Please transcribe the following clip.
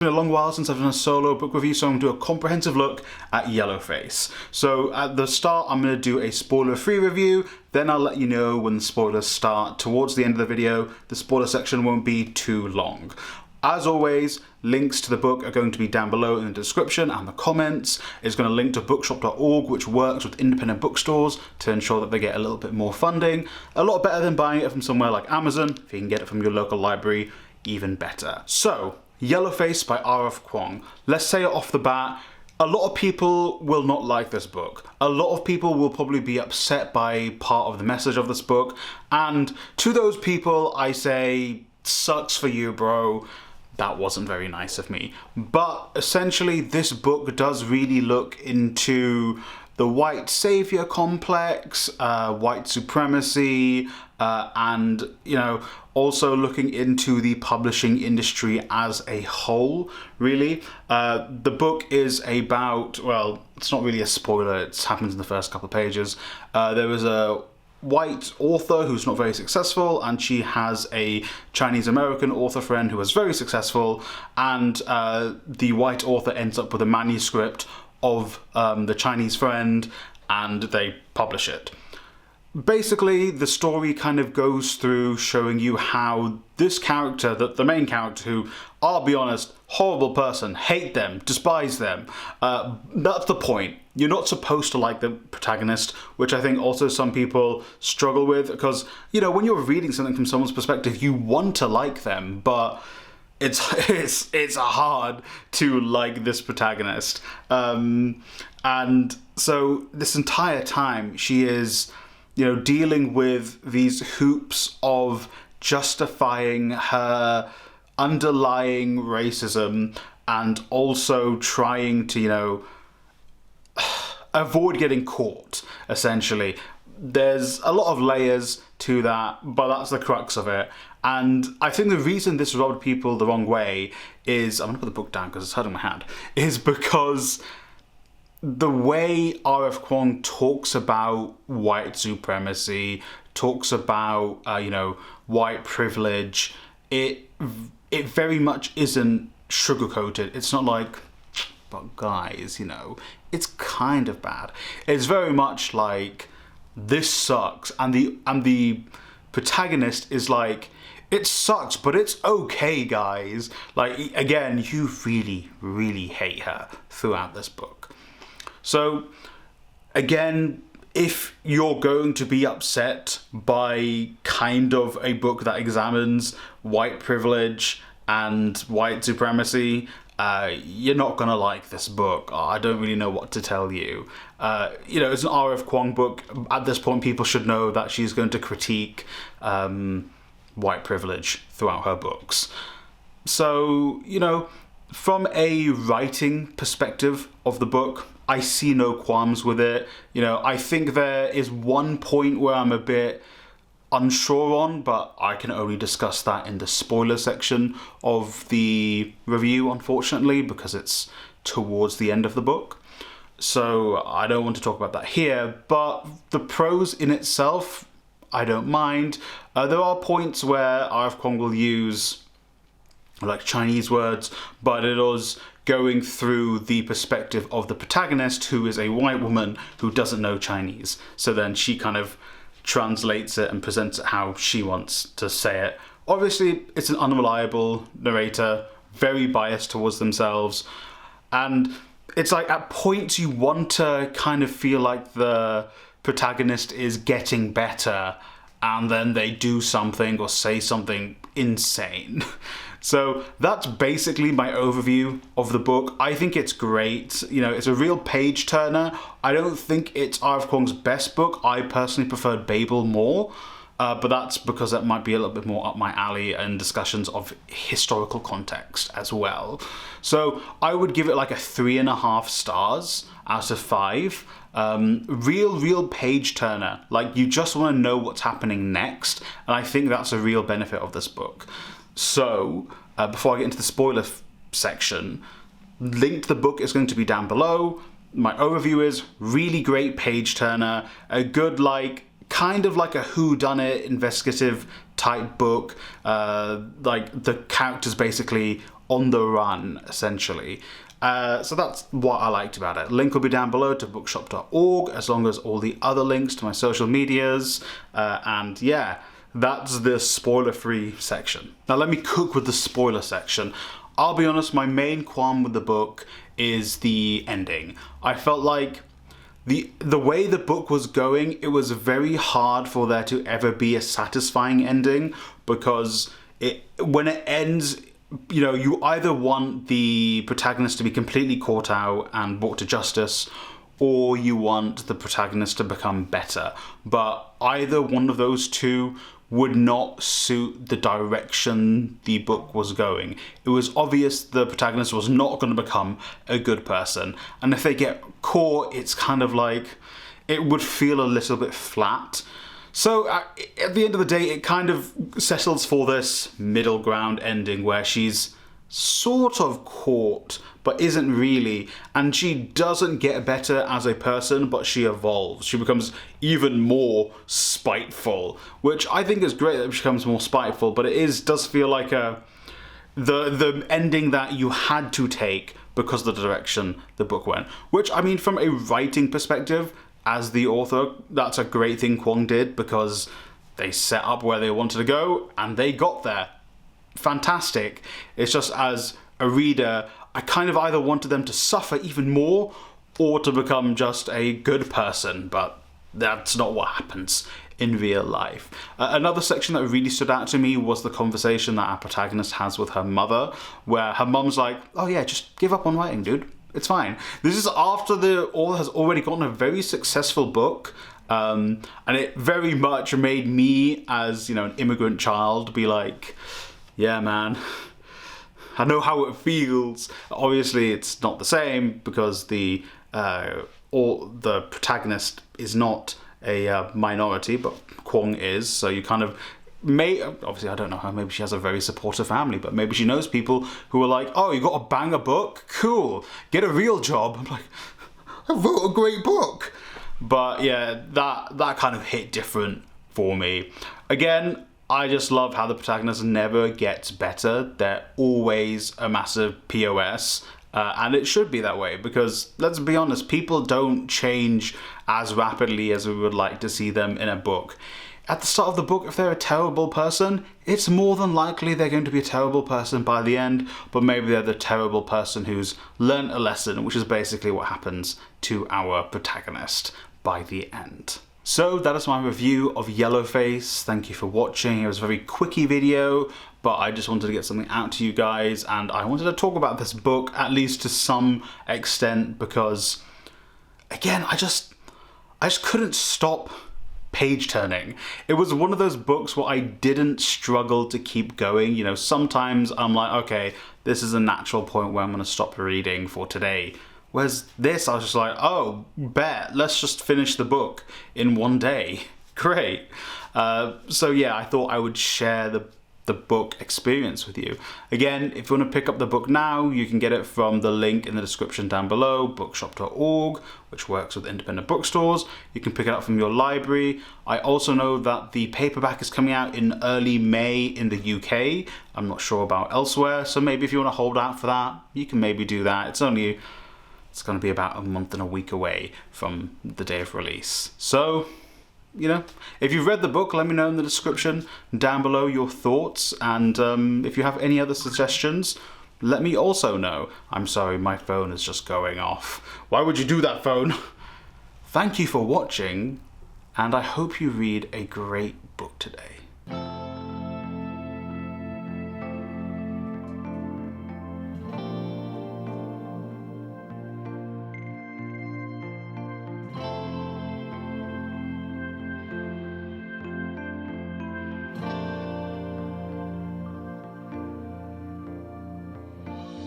It's been a long while since I've done a solo book review, so I'm going to do a comprehensive look at Yellowface. So at the start, I'm going to do a spoiler-free review, then I'll let you know when the spoilers start. Towards the end of the video, the spoiler section won't be too long. As always, links to the book are going to be down below in the description and the comments. It's going to link to bookshop.org, which works with independent bookstores to ensure that they get a little bit more funding. A lot better than buying it from somewhere like Amazon. If you can get it from your local library, even better. So, Yellowface by R.F. Kuang. Let's say it off the bat, a lot of people will not like this book. A lot of people will probably be upset by part of the message of this book. And to those people, I say, sucks for you, bro. That wasn't very nice of me. But essentially, this book does really look into the white savior complex, white supremacy, and, you know, also looking into the publishing industry as a whole, really. The book is about, well, it's not really a spoiler, it happens in the first couple of pages. There was a white author who's not very successful, and she has a Chinese American author friend who was very successful, and the white author ends up with a manuscript of the Chinese friend, and they publish it. Basically, the story kind of goes through showing you how this character, the main character, who, I'll be honest, horrible person, hate them, despise them. That's the point. You're not supposed to like the protagonist, which I think also some people struggle with, because, you know, when you're reading something from someone's perspective, you want to like them, but it's hard to like this protagonist. And so this entire time she is, you know, dealing with these hoops of justifying her underlying racism and also trying to, you know, avoid getting caught, essentially. There's a lot of layers to that, but that's the crux of it. And I think the reason this rubbed people the wrong way is, I'm gonna put the book down because it's hurting my hand, is because the way R.F. Kuang talks about white supremacy, talks about, you know, white privilege, it very much isn't sugar-coated. It's not like, but guys, you know, it's kind of bad. It's very much like, this sucks, and the protagonist is like, it sucks, but it's okay, guys. Like, again, you really, really hate her throughout this book. So, again, if you're going to be upset by kind of a book that examines white privilege and white supremacy, you're not gonna like this book. I don't really know what to tell you. You know, it's an R.F. Kuang book. At this point, people should know that she's going to critique white privilege throughout her books. So, you know, from a writing perspective of the book, I see no qualms with it. You know, I think there is one point where I'm a bit unsure on, but I can only discuss that in the spoiler section of the review, unfortunately, because it's towards the end of the book. So I don't want to talk about that here, but the prose in itself, I don't mind. There are points where R.F. Kuang will use like Chinese words, but it is going through the perspective of the protagonist, who is a white woman who doesn't know Chinese. So then she kind of translates it and presents it how she wants to say it. Obviously, it's an unreliable narrator, very biased towards themselves, and it's like at points you want to kind of feel like the protagonist is getting better, and then they do something or say something insane. So that's basically my overview of the book. I think it's great. You know, it's a real page turner. I don't think it's R.F. Kuang's best book. I personally preferred Babel more, but that's because that might be a little bit more up my alley and discussions of historical context as well. So I would give it like a 3.5 stars out of 5. Real page turner. Like, you just want to know what's happening next, and I think that's a real benefit of this book. So, before I get into the spoiler section, link to the book is going to be down below. My overview is really great page turner, a good, like, kind of like a whodunit investigative type book. Like, the characters basically on the run, essentially. So that's what I liked about it. Link will be down below to bookshop.org, as long as all the other links to my social medias. And yeah, that's the spoiler-free section. Now let me cook with the spoiler section. I'll be honest, my main qualm with the book is the ending. I felt like the way the book was going, it was very hard for there to ever be a satisfying ending, because when it ends, you know, you either want the protagonist to be completely caught out and brought to justice, or you want the protagonist to become better. But either one of those two would not suit the direction the book was going. It was obvious the protagonist was not going to become a good person. And if they get caught, it's kind of like, it would feel a little bit flat. So at the end of the day, it kind of settles for this middle ground ending where she's sort of caught, but isn't really, and she doesn't get better as a person, but she evolves. She becomes even more spiteful, which I think is great that she becomes more spiteful, but it does feel like the ending that you had to take because of the direction the book went. Which, I mean, from a writing perspective, as the author, that's a great thing Kuang did, because they set up where they wanted to go and they got there. Fantastic. It's just, as a reader, I kind of either wanted them to suffer even more or to become just a good person, but that's not what happens in real life. Another section that really stood out to me was the conversation that our protagonist has with her mother, where her mum's like, oh yeah, just give up on writing, dude. It's fine. This is after the author has already gotten a very successful book, and it very much made me, as, you know, an immigrant child, be like, yeah, man, I know how it feels. Obviously, it's not the same because the protagonist is not a minority, but Kuang is. So you kind of obviously, I don't know how. Maybe she has a very supportive family, but maybe she knows people who are like, "Oh, you got to bang a book? Cool, get a real job." I'm like, I wrote a great book, but yeah, that kind of hit different for me. Again, I just love how the protagonist never gets better. They're always a massive POS, and it should be that way, because let's be honest, people don't change as rapidly as we would like to see them in a book. At the start of the book, if they're a terrible person, it's more than likely they're going to be a terrible person by the end, but maybe they're the terrible person who's learned a lesson, which is basically what happens to our protagonist by the end. So that is my review of Yellowface. Thank you for watching. It was a very quickie video, but I just wanted to get something out to you guys, and I wanted to talk about this book, at least to some extent, because, again, I just couldn't stop page turning. It was one of those books where I didn't struggle to keep going. You know, sometimes I'm like, okay, this is a natural point where I'm going to stop reading for today. Whereas this, I was just like, oh, bet, let's just finish the book in one day. Great. So yeah, I thought I would share the book experience with you. Again, if you want to pick up the book now, you can get it from the link in the description down below, bookshop.org, which works with independent bookstores. You can pick it up from your library. I also know that the paperback is coming out in early May in the UK. I'm not sure about elsewhere, so maybe if you want to hold out for that, you can maybe do that. It's going to be about a month and a week away from the day of release. So, you know, if you've read the book, let me know in the description down below your thoughts, and if you have any other suggestions, let me also know. I'm sorry, my phone is just going off. Why would you do that, phone? Thank you for watching, and I hope you read a great book today.